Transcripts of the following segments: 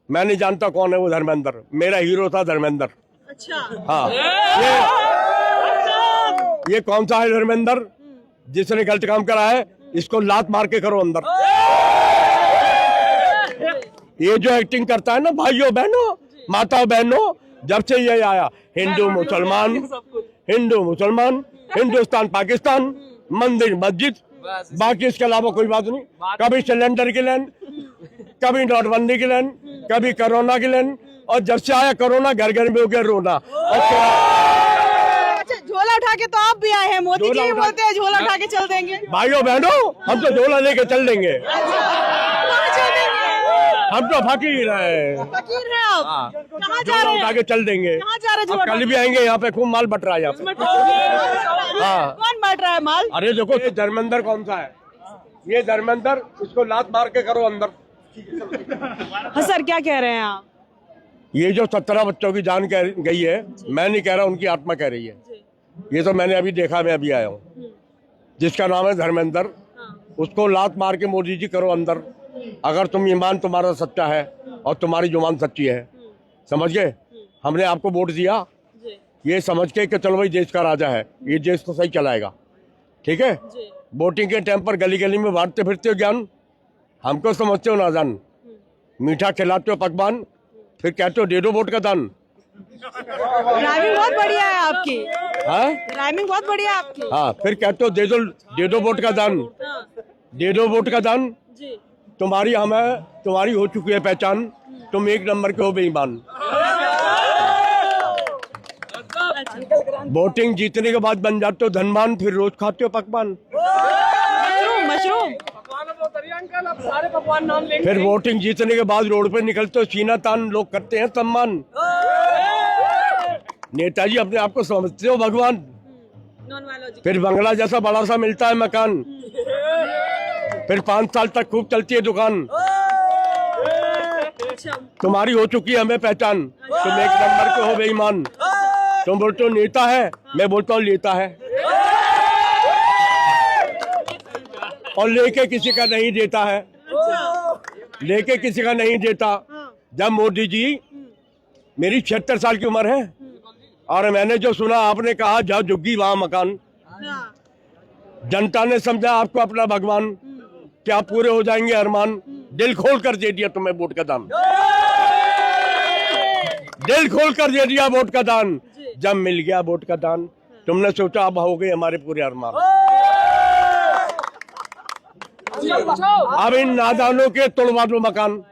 मैं नहीं जानता कौन है वो धर्मेंद्र, मेरा हीरो था धर्मेंद्र। अच्छा। हाँ, ये कौन सा है धर्मेंद्र जिसने गलत काम करा है? इसको लात मार के करो अंदर। ये जो एक्टिंग करता है ना भाइयों बहनों माताओं बहनों, जब से ये आया हिंदू मुसलमान हिंदुस्तान पाकिस्तान मंदिर मस्जिद, बाकी इसके अलावा कोई बात नहीं। कभी सिलेंडर की लाइन, कभी नोटबंदी की लाइन, कभी कोरोना की लाइन, और जब से आया कोरोना घर घर में हो गया रोना। अच्छा, झोला उठा के तो आप भी आए हैं, मोदी जी बोलते हैं झोला उठा के चल देंगे। भाइयों बहनों हम तो झोला लेके चल देंगे, कहाँ चल देंगे? हम तो फकीर हैं। फकीर हैं आप? कहाँ जा रहे हैं? उठा के चल देंगे। कहाँ जा रहे हैं? कल भी आएंगे, यहाँ पे खूब माल बट रहा है यहाँ पे। हाँ। कौन बांट रहा है माल? अरे देखो ये धर्मेंद्र कौन सा है, ये धर्मेंद्र, इसको लात मार के करो अंदर। हाँ सर, क्या कह रहे हैं आप? ये जो 17 बच्चों की जान गई है, मैं नहीं कह रहा, उनकी आत्मा कह रही है। ये तो मैंने अभी देखा, मैं अभी आया हूँ। जिसका नाम है धर्मेंद्र, उसको लात मार के मोदी जी करो अंदर। अगर तुम ईमान तुम्हारा सच्चा है और तुम्हारी जुबान सच्ची है, समझ गए? हमने आपको वोट दिया ये समझ के कि चलो भाई देश का राजा है, ये देश को सही चलाएगा, ठीक है? वोटिंग के टाइम पर गली गली में बांटते फिरते हो ज्ञान, हमको समझते हो नादान। मीठा खिलाते हो पकवान, फिर कहते हो दे दो वोट का दान। राइमिंग बहुत बढ़िया है आपकी। हाँ, राइमिंग बहुत बढ़िया है आपकी। हाँ, फिर कहते हो दे दो वोट का दान, दे दो वोट का दान। तुम्हारी हो चुकी है पहचान, तुम एक नंबर के हो बेईमान। वोटिंग जीतने के बाद बन जाते हो धनवान, फिर रोज खाते हो पकवान। मशरूम सारे पकवान नाम लेंगे। फिर वोटिंग जीतने के बाद रोड पे निकलते हो सीना तान, लोग करते हैं सम्मान। नेताजी अपने आप को समझते हो भगवान। फिर बंगला जैसा बड़ा सा मिलता है मकान, फिर 5 साल तक खूब चलती है दुकान। तुम्हारी हो चुकी है हमें पहचान, तुम एक नंबर के हो बेईमान। तुम बोलते हो नेता है, मैं बोलता हूँ लेता है, और लेके किसी का नहीं देता है, लेके किसी का नहीं देता। जब मोदी जी, मेरी 76 साल की उम्र है, और मैंने जो सुना आपने कहा जहाँ झुग्गी वहाँ मकान, जनता ने समझा आपको अपना भगवान, क्या पूरे हो जाएंगे अरमान। दिल खोल कर दे दिया तुम्हें वोट का दान, दिल खोल कर दे दिया वोट का दान। जब मिल गया वोट का दान, तुमने सोचा अब हो गए हमारे पूरे अरमान। अब इन नादानों के तोड़वा दो मकान,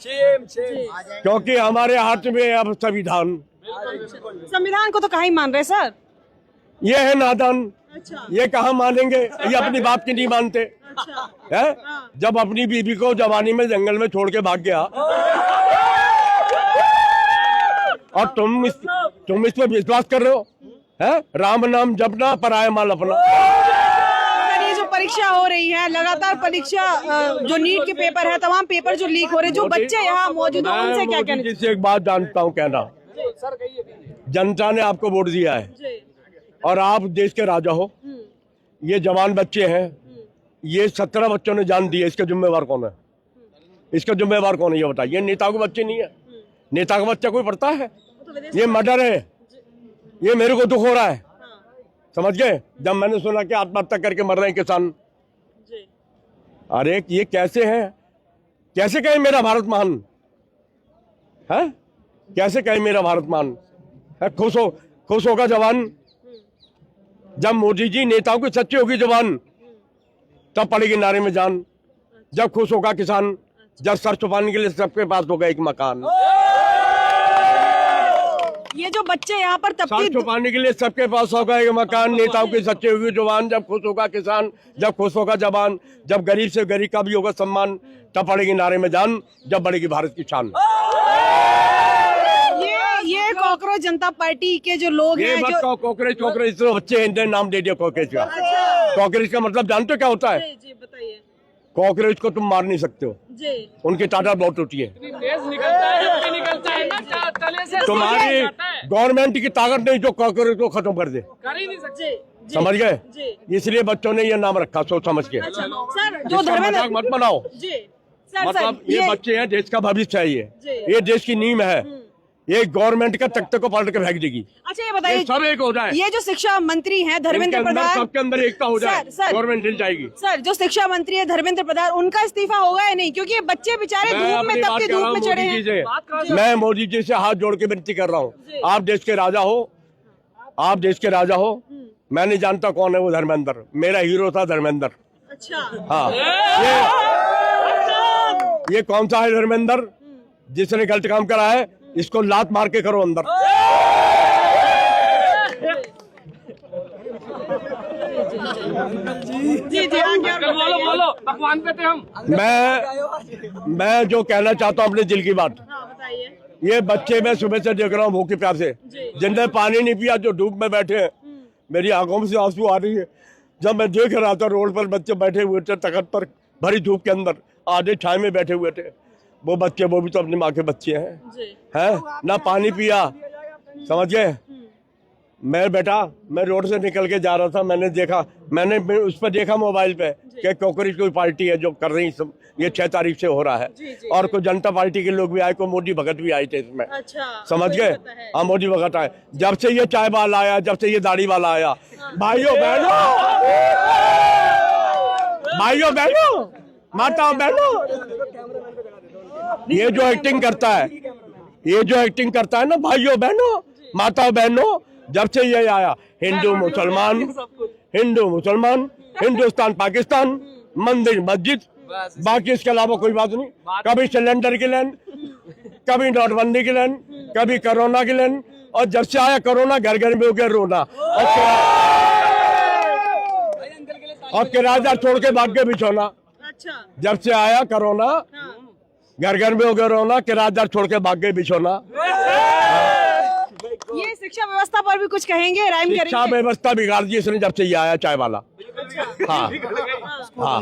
क्योंकि हमारे हाथ में अब संविधान। संविधान को तो कहीं मान रहे सर। ये है नादान। ये कहाँ मानेंगे, ये अपनी बाप की नहीं मानते है? जब अपनी बीबी को जवानी में जंगल में छोड़ के भाग गया, और तुम इस पर विश्वास कर रहे हो है? राम नाम जपना पराया माल अपना। ये जो परीक्षा हो रही है लगातार, परीक्षा जो नीट के पेपर है, तमाम पेपर जो लीक हो रहे हैं, जो बच्चे यहाँ मौजूद हैं उनसे क्या कहना? जिससे एक बात जानता हूँ कहना, जनता ने आपको वोट दिया है और आप देश के राजा हो। ये जवान बच्चे हैं, ये 17 बच्चों ने जान दी है, इसका जिम्मेवार कौन है? इसका जिम्मेवार कौन है ये बताइए? नेता के बच्चे नहीं है, नेता का बच्चा कोई पढ़ता है? ये मर्डर है, ये मेरे को दुख हो रहा है, समझ गए? जब मैंने सुना कि आत्महत्या करके मर रहे हैं किसान, अरे ये कैसे है? कैसे कहे मेरा भारत महान है? कैसे कहे मेरा भारत महान है? खुश होगा जवान जब मोदी जी नेताओं की सच्ची होगी जवान, तब पड़ेगी नारे में जान। जब खुश होगा किसान, जब सर छुपाने के लिए सबके पास होगा एक मकान। ये जो बच्चे यहाँ पर सर छुपाने के लिए सबके पास होगा एक मकान। नेताओं की सच्ची होगी जवान, जब खुश होगा किसान, जब खुश होगा जवान, जब गरीब से गरीब का भी होगा सम्मान, तब पड़ेगी नारे में जान, जब बढ़ेगी भारत की शान। ये कॉकरोच जनता पार्टी के जो लोग हैं, जो कॉकरोच तो बच्चे हैं, नाम दे दिया कॉकरोच का। कॉकरोच का मतलब जानते हो क्या होता है? जी बताइए। कॉकरोच को तुम मार नहीं सकते हो, उनकी तादाद बहुत होती है। तुम्हारी गवर्नमेंट की ताकत नहीं जो कॉकरोच को खत्म कर दे, समझ गए? इसलिए बच्चों ने ये नाम रखा सोच समझ के। सर जो धर्मेंद्र मत बनाओ, सर, मतलब ये ये- बच्चे हैं, देश का भविष्य है ये देश की नींव है। ये गवर्नमेंट का तख्ते को पलट के फेंक देगी। अच्छा ये बताइए, ये सब एक हो जाए, ये जो शिक्षा मंत्री हैं धर्मेंद्र प्रधान, सबके अंदर एकता हो जाए, सर, गवर्नमेंट हिल जाएगी। सर जो शिक्षा मंत्री है धर्मेंद्र प्रधान, उनका इस्तीफा होगा या नहीं? क्योंकि ये बच्चे बेचारे मैं धूप में अपनी तब बात के कर रहा धूप हूँ में चढ़े मोदी जी हैं। से, मैं मोदी जी से हाथ जोड़ के विनती कर रहा हूँ, आप देश के राजा हो, आप देश के राजा हो। मैं नहीं जानता कौन है वो धर्मेंद्र, मेरा हीरो था धर्मेंद्र। अच्छा हाँ, ये कौन सा है धर्मेंद्र जिसने गलत काम करा है? इसको लात मार के करो अंदर। जी जी आगे और बोलो बताइए। बोलो, भगवान पे थे हम। मैं जो कहना चाहता हूँ अपने दिल की बात, हाँ बताइए। ये बच्चे मैं सुबह से देख रहा हूँ भूखे प्यासे, जिनने पानी नहीं पिया, जो धूप में बैठे हैं, मेरी आंखों में से आंसू आ रही है। जब मैं देख रहा था रोड पर बच्चे बैठे हुए थे तख्त पर, भरी धूप के अंदर आधे छाए में बैठे हुए थे, वो बच्चे, वो भी तो अपनी माँ के बच्चे हैं, ना पानी पिया, समझ गए। मैं बेटा, मैं रोड से निकल के जा रहा था, मैंने देखा, मैंने उस पर देखा मोबाइल पे कि कांग्रेस कोई पार्टी है जो कर रही, सब ये 6 तारीख से हो रहा है, और कोई जनता पार्टी के लोग भी आए, कोई मोदी भगत भी आए थे इसमें, अच्छा समझ गए। हाँ, मोदी भगत आए। जब से ये चाय वाला आया, जब से ये दाढ़ी वाला आया, भाइयों बहनों, भाइयों बहनों, माताओं बहनों, ये जो एक्टिंग करता है, ये जो एक्टिंग करता है ना भाइयों बहनों, माताओं बहनों, जब से ये आया, हिंदू मुसलमान, हिंदू मुसलमान, हिंदुस्तान पाकिस्तान, मंदिर मस्जिद, बाकी इसके अलावा कोई बात नहीं। कभी सिलेंडर की लाइन, कभी नोटबंदी की लाइन, कभी कोरोना की लाइन, और जब से आया कोरोना घर घर में हो गया रोना, और किराएदार छोड़ के भाग के बिछोना। अच्छा जब से आया कोरोना, घर घर में हो गया रोना, किराएदार छोड़ के भाग के बिछोना। ये शिक्षा व्यवस्था पर भी कुछ कहेंगे, राइम शिक्षा करेंगे? व्यवस्था बिगाड़ दी इसने जब से ये आया चाय वाला। हाँ हाँ,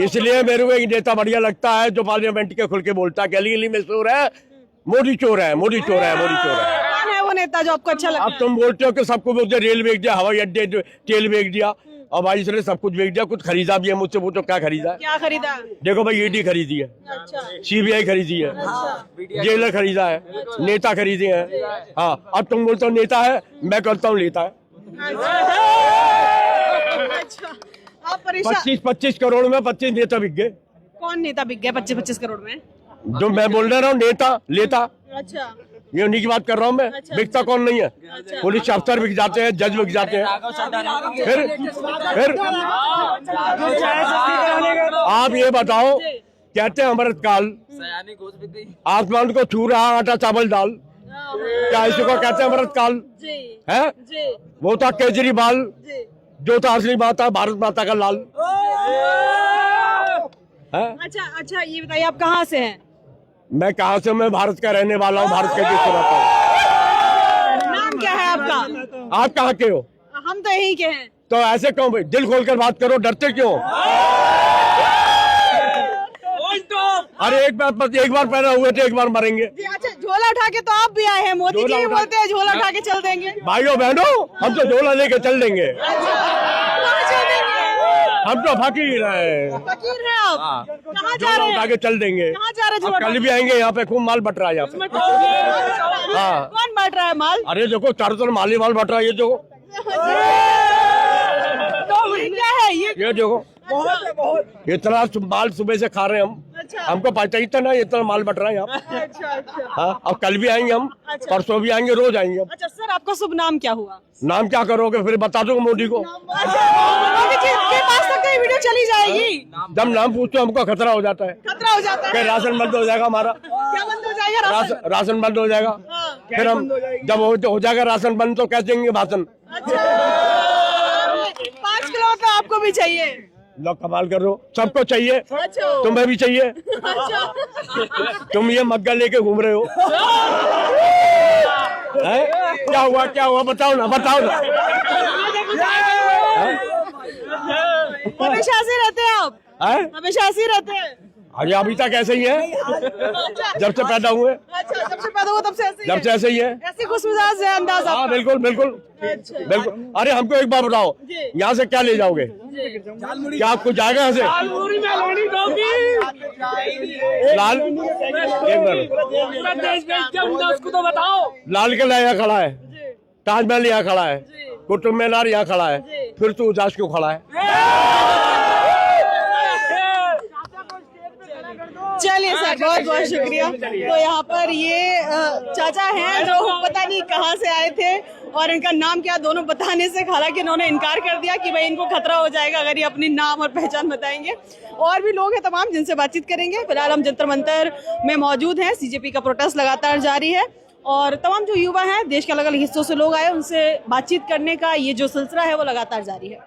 इसलिए मेरे को एक नेता बढ़िया लगता है जो पार्लियामेंट के खुल के बोलता है, गली गली में शोर है, मोदी चोर है, मोदी चोर है, मोदी चोर है। कौन है वो नेता जो आपको अच्छा लगता अब तुम बोलते हो कि सबको बोलते, रेल बेच दिया, हवाई अड्डे तेल बेच दिया, और भाई इसने सब कुछ बेच दिया, कुछ खरीदा भी है मुझसे, वो तो क्या खरीदा है? क्या खरीदा? देखो भाई, ईडी खरीदी है, अच्छा सीबीआई खरीदी है, जेलर खरीदा है, नेता खरीदे हैं। हाँ, अब तुम बोलते हो नेता है, मैं कहता हूँ नेता है। अच्छा आप परेशान? 25 करोड़ में 25 नेता बिक गए। कौन नेता बिक गया 25-25 करोड़ में? जो मैं बोल रहा हूँ नेता लेता, अच्छा ये उन्हीं की बात कर रहा हूँ मैं। अच्छा, बिकता कौन नहीं है? अच्छा। पुलिस अफसर बिक जाते हैं, जज बिक जाते हैं। फिर आप ये बताओ, कहते हैं अमृतकाल, आसमान को छू रहा आटा चावल दाल, क्या इसी को कहते हैं अमृतकाल? जी है जी वो था केजरीवाल, जी। जो था असली माता, भारत माता का लाल है। अच्छा अच्छा ये बताइए आप कहाँ से हैं? मैं कहाँ से? मैं भारत का रहने वाला हूँ, भारत के देश से रहता हूँ। नाम क्या है आपका? आप कहाँ के हो? हम तो यहीं के हैं। तो ऐसे क्यों भाई? दिल खोलकर बात करो, डरते क्यों? अरे एक बार पैदा हुए थे, एक बार मरेंगे। जी, अच्छा झोला उठा के तो आप भी आए हैं, मोदी जी झोला भी उठा- बोलते हैं झोला उठा के चल देंगे। भाइयों बहनों, हम तो झोला लेके चल देंगे, कहाँ चल देंगे? हम तो फकीर हैं। फकीर हैं आप? हाँ। कहाँ जा झोला रहे उठा हैं? के चल देंगे। कहाँ जा रहे हैं अब झोला कल उठा भी आएंगे, यहाँ पे खूब माल बट रहा है यहाँ पे। हाँ। कौन बांट रहा है माल? अरे देखो, चारों तरफ माली माल बट रहा है, ये देखो, ये क्या है ये? देखो, इतना माल सुबह से खा रहे हैं हम। अच्छा। हमको पता ही था ना इतना माल बट रहा है यहाँ पे। अच्छा अच्छा हाँ, अब कल भी आएंगे हम, अच्छा। परसों भी आएंगे, रोज आएंगे हम। अच्छा सर आपका शुभ नाम क्या हुआ? नाम क्या करोगे फिर? बता दो मोदी को। मोदी जी के पास तक ये वीडियो चली जाएगी? जब नाम पूछते हो हमको खतरा हो जाता है खतरा हो जाता कि है? राशन बंद हो जाएगा हमारा, क्या बंद हो जाएगा राशन? राशन बंद हो जाएगा। हाँ। फिर हम जब हो जाएगा राशन बंद तो कैसे देंगे भाषण? अच्छा 5 किलो तो आपको भी चाहिए? लोग कमाल कर रहे हो, सबको चाहिए, अच्छा तुम्हें भी चाहिए। अच्छा तुम ये मग्गा लेके घूम रहे हो, हैं? क्या हुआ बताओ ना, बताओ ना। हमेशा ऐसे रहते हैं आप? हैं? हमेशा ऐसे ही रहते हैं? अरे अभी तक ऐसे ही है, जब से पैदा हुए। अच्छा, जब से पैदा हुआ तब से ऐसे ही जब से ऐसे ही है। ऐसी खुश मिजाज है अंदाज हाँ आपका। बिल्कुल बिल्कुल बिल्कुल। अरे हमको एक बार बताओ, यहाँ से क्या ले जाओगे? क्या आपको जाएगा यहाँ से? लाल उसको तो बताओ। लाल किला यहाँ खड़ा है, ताजमहल यहाँ खड़ा है, कुतुब मीनार यहाँ खड़ा है, फिर तू उदास क्यों खड़ा है? चलिए सर, बहुत बहुत शुक्रिया। तो यहाँ पर ये चाचा हैं जो पता नहीं कहाँ से आए थे और इनका नाम क्या दोनों बताने से, हालांकि इन्होंने इनकार कर दिया कि भाई इनको खतरा हो जाएगा अगर ये अपनी नाम और पहचान बताएंगे। और भी लोग हैं तमाम जिनसे बातचीत करेंगे। फिलहाल हम जंतर मंतर में मौजूद हैं। CJP का प्रोटेस्ट लगातार जारी है और तमाम जो युवा हैं देश के अलग अलग हिस्सों से लोग आए, उनसे बातचीत करने का ये जो सिलसिला है वो लगातार जारी है।